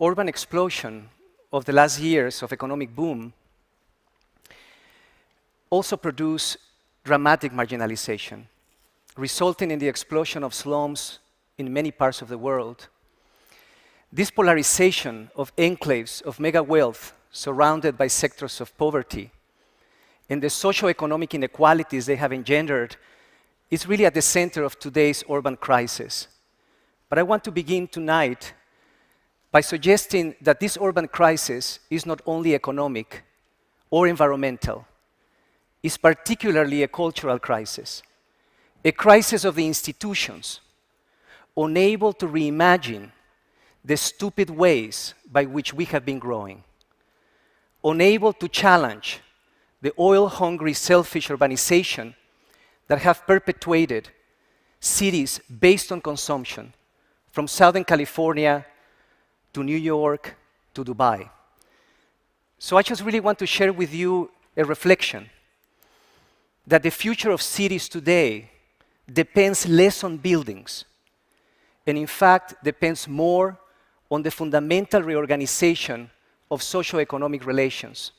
urban explosion of the last years of economic boom also produce dramatic marginalization, resulting in the explosion of slums in many parts of the world. This polarization of enclaves of mega wealth surrounded by sectors of poverty and the socioeconomic inequalities they have engendered is really at the center of today's urban crisis. But I want to begin tonight by suggesting that this urban crisis is not only economic or environmental, it's particularly a cultural crisis, a crisis of the institutions, unable to reimagine the stupid ways by which we have been growing, unable to challenge the oil-hungry, selfish urbanization that have perpetuated cities based on consumption, from Southern California to New York to Dubai. So I just really want to share with you a reflection that the future of cities today depends less on buildings, and in fact depends more on the fundamental reorganization of socioeconomic relations.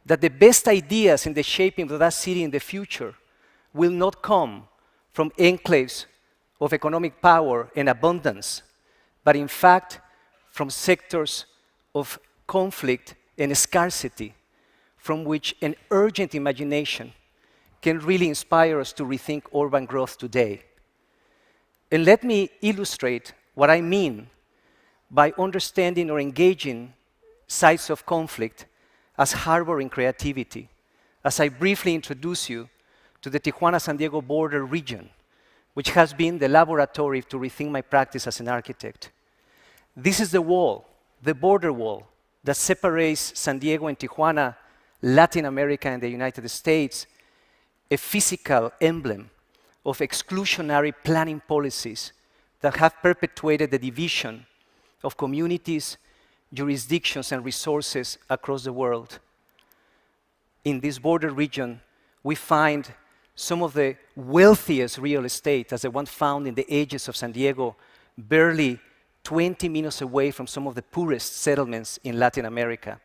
That the best ideas in the shaping of that city in the future will not come from enclaves of economic power and abundance, but in fact from sectors of conflict and scarcity, from which an urgent imagination can really inspire us to rethink urban growth today. And let me illustrate what I mean by understanding or engaging sites of conflict as harboring creativity, as I briefly introduce you to the Tijuana-San Diego border region, which has been the laboratory to rethink my practice as an architect. This is the wall, the border wall, that separates San Diego and Tijuana, Latin America and the United States, a physical emblem of exclusionary planning policies that have perpetuated the division of communities, jurisdictions, and resources across the world. In this border region, we find some of the wealthiest real estate, as the one found in the edges of San Diego, barely 20 minutes away from some of the poorest settlements in Latin America.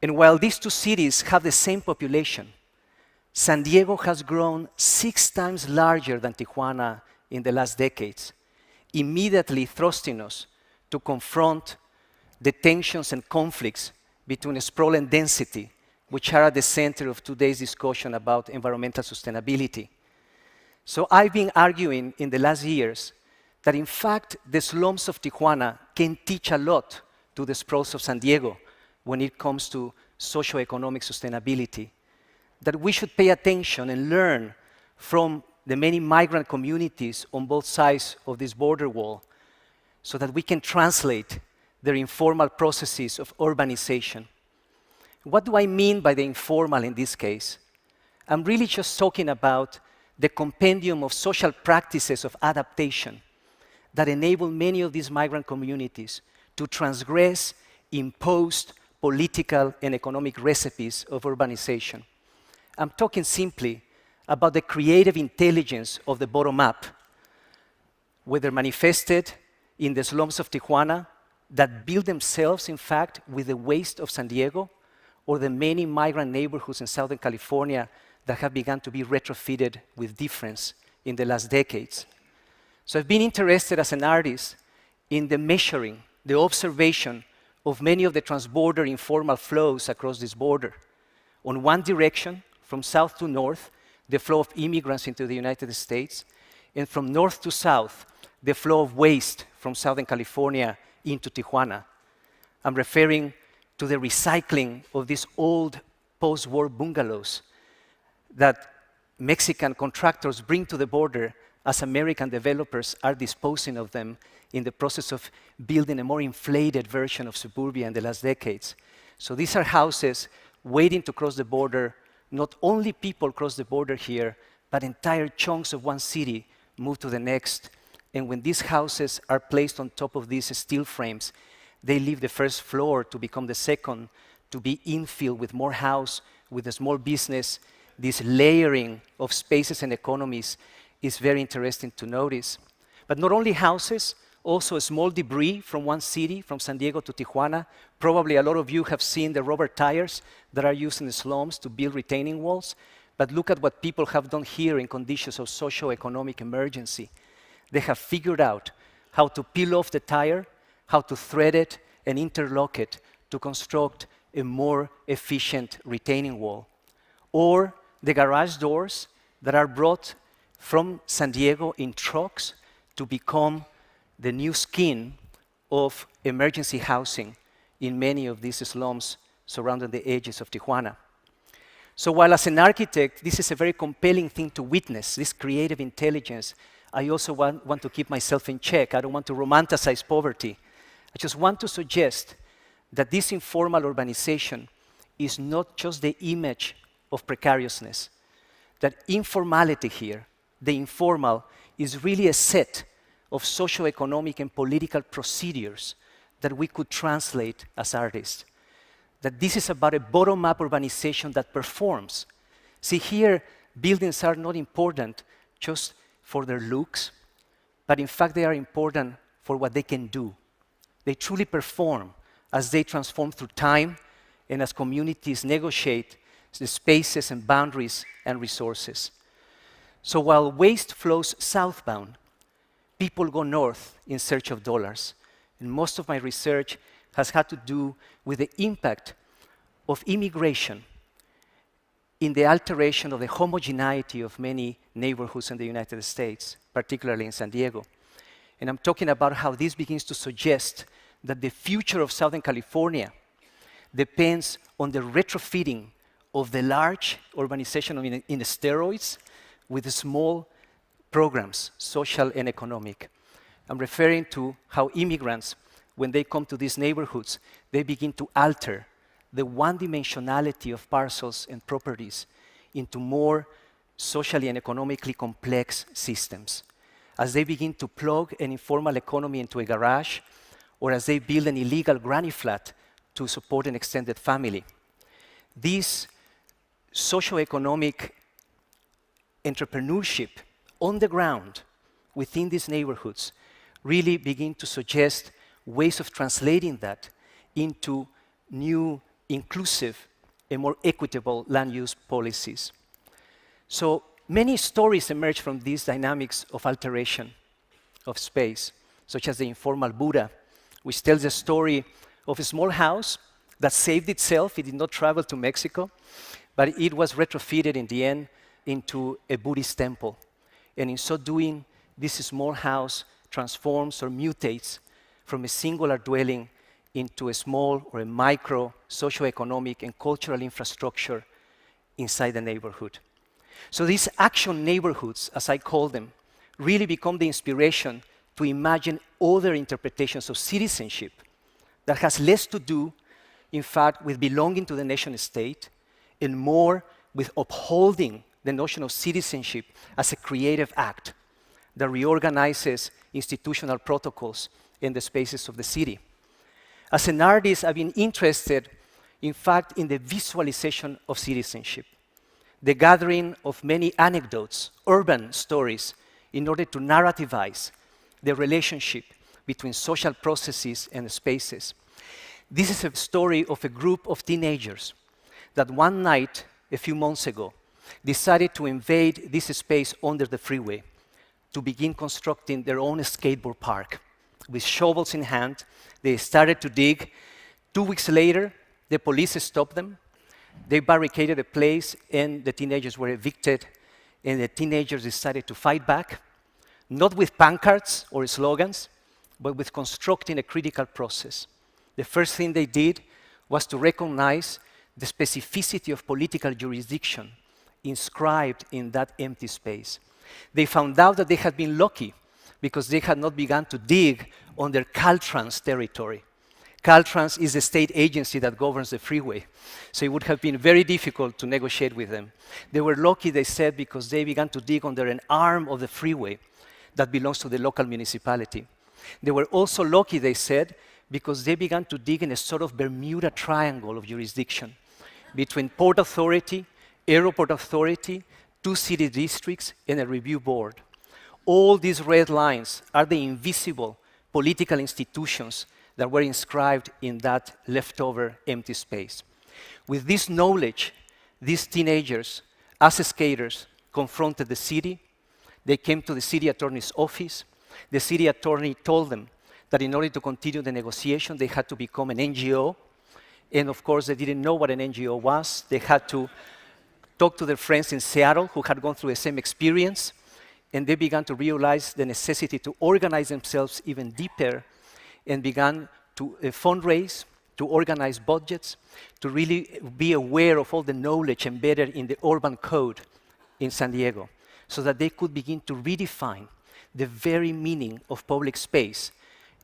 And while these two cities have the same population, San Diego has grown 6 times larger than Tijuana in the last decades, immediately thrusting us to confront the tensions and conflicts between sprawl and density, which are at the center of today's discussion about environmental sustainability. So I've been arguing in the last years that in fact the slums of Tijuana can teach a lot to the sprawls of San Diego when it comes to socioeconomic sustainability, that we should pay attention and learn from the many migrant communities on both sides of this border wall so that we can translate their informal processes of urbanization. What do I mean by the informal in this case? I'm really just talking about the compendium of social practices of adaptation that enable many of these migrant communities to transgress imposed political and economic recipes of urbanization. I'm talking simply about the creative intelligence of the bottom-up, whether manifested in the slums of Tijuana that build themselves, in fact, with the waste of San Diego, or the many migrant neighborhoods in Southern California that have begun to be retrofitted with difference in the last decades. So I've been interested as an artist in the measuring, the observation of many of the transborder informal flows across this border. On one direction, from south to north, the flow of immigrants into the United States, and from north to south, the flow of waste from Southern California into Tijuana. I'm referring to the recycling of these old post-war bungalows that Mexican contractors bring to the border as American developers are disposing of them in the process of building a more inflated version of suburbia in the last decades. So these are houses waiting to cross the border. Not only people cross the border here, but entire chunks of one city move to the next. And when these houses are placed on top of these steel frames, they leave the first floor to become the second, to be infilled with more house, with a small business. This layering of spaces and economies is very interesting to notice. But not only houses, also small debris from one city, from San Diego to Tijuana. Probably a lot of you have seen the rubber tires that are used in the slums to build retaining walls. But look at what people have done here in conditions of socio-economic emergency. They have figured out how to peel off the tire, how to thread it and interlock it to construct a more efficient retaining wall. Or the garage doors that are brought from San Diego in trucks to become the new skin of emergency housing in many of these slums surrounding the edges of Tijuana. So while as an architect, this is a very compelling thing to witness, this creative intelligence, I also want to keep myself in check. I don't want to romanticize poverty. I just want to suggest that this informal urbanization is not just the image of precariousness, that informality here, the informal, is really a set of socio-economic and political procedures that we could translate as artists. That this is about a bottom-up urbanization that performs. See, here, buildings are not important just for their looks, but in fact they are important for what they can do. They truly perform as they transform through time and as communities negotiate the spaces and boundaries and resources. So while waste flows southbound, people go north in search of dollars. And most of my research has had to do with the impact of immigration in the alteration of the homogeneity of many neighborhoods in the United States, particularly in San Diego. And I'm talking about how this begins to suggest that the future of Southern California depends on the retrofitting of the large urbanization in steroids with the small programs, social and economic. I'm referring to how immigrants, when they come to these neighborhoods, they begin to alter the one-dimensionality of parcels and properties into more socially and economically complex systems. As they begin to plug an informal economy into a garage, or as they build an illegal granny flat to support an extended family. This socioeconomic entrepreneurship on the ground within these neighborhoods really begin to suggest ways of translating that into new, inclusive, and more equitable land use policies. So many stories emerge from these dynamics of alteration of space, such as the informal Buddha, which tells the story of a small house that saved itself. It did not travel to Mexico, but it was retrofitted in the end into a Buddhist temple. And in so doing, this small house transforms or mutates from a singular dwelling into a small or a micro socioeconomic and cultural infrastructure inside the neighborhood. So these action neighborhoods, as I call them, really become the inspiration to imagine other interpretations of citizenship that has less to do, in fact, with belonging to the nation-state and more with upholding the notion of citizenship as a creative act that reorganizes institutional protocols in the spaces of the city. As an artist, I've been interested, in fact, in the visualization of citizenship, the gathering of many anecdotes, urban stories, in order to narrativize the relationship between social processes and spaces. This is a story of a group of teenagers that one night, a few months ago, decided to invade this space under the freeway to begin constructing their own skateboard park. With shovels in hand, they started to dig. 2 weeks later, the police stopped them. They barricaded the place, and the teenagers were evicted, and the teenagers decided to fight back, not with pancards or slogans, but with constructing a critical process. The first thing they did was to recognize the specificity of political jurisdiction inscribed in that empty space. They found out that they had been lucky because they had not begun to dig on their Caltrans territory. Caltrans is the state agency that governs the freeway, so it would have been very difficult to negotiate with them. They were lucky, they said, because they began to dig under an arm of the freeway that belongs to the local municipality. They were also lucky, they said, because they began to dig in a sort of Bermuda Triangle of jurisdiction between Port Authority, Airport Authority, 2 city districts, and a review board. All these red lines are the invisible political institutions that were inscribed in that leftover empty space. With this knowledge, these teenagers, as skaters, confronted the city. They came to the city attorney's office. The city attorney told them that in order to continue the negotiation, they had to become an NGO. And of course, they didn't know what an NGO was. They had to talk to their friends in Seattle who had gone through the same experience. And they began to realize the necessity to organize themselves even deeper and began to fundraise, to organize budgets, to really be aware of all the knowledge embedded in the urban code in San Diego, so that they could begin to redefine the very meaning of public space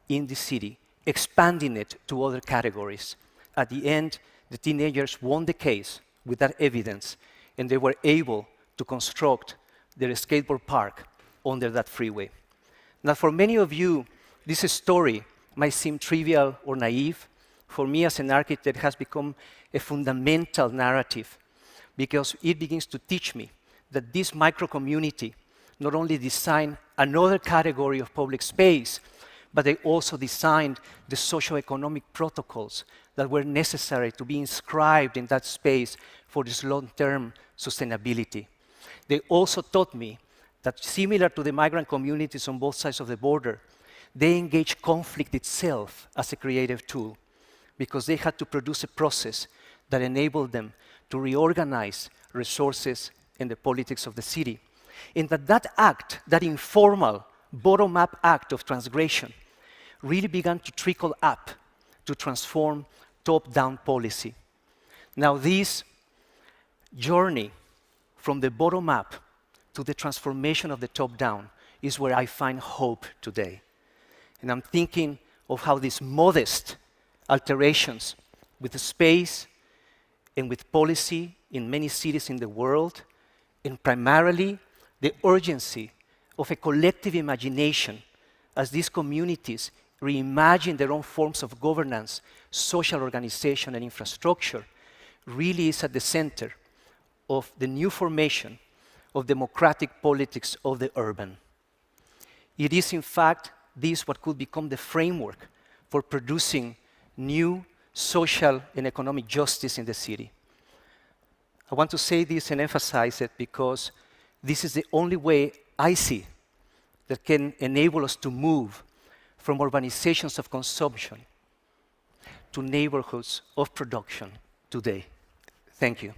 in the city, expanding it to other categories. At the end, the teenagers won the case with that evidence, and they were able to construct their skateboard park under that freeway. Now, for many of you, this story might seem trivial or naive. For me, as an architect, it has become a fundamental narrative because it begins to teach me that this micro-community not only designed another category of public space, but they also designed the socioeconomic protocols that were necessary to be inscribed in that space for this long-term sustainability. They also taught me that similar to the migrant communities on both sides of the border, they engaged conflict itself as a creative tool because they had to produce a process that enabled them to reorganize resources and the politics of the city. And that act, that informal, bottom-up act of transgression, really began to trickle up to transform top-down policy. Now, this journey from the bottom-up to the transformation of the top-down is where I find hope today. And I'm thinking of how these modest alterations with the space and with policy in many cities in the world, and primarily the urgency of a collective imagination as these communities reimagine their own forms of governance, social organization, and infrastructure, really is at the center of the new formation of democratic politics of the urban. It is, in fact, this what could become the framework for producing new social and economic justice in the city. I want to say this and emphasize it because this is the only way I see that can enable us to move from urbanizations of consumption to neighborhoods of production today. Thank you.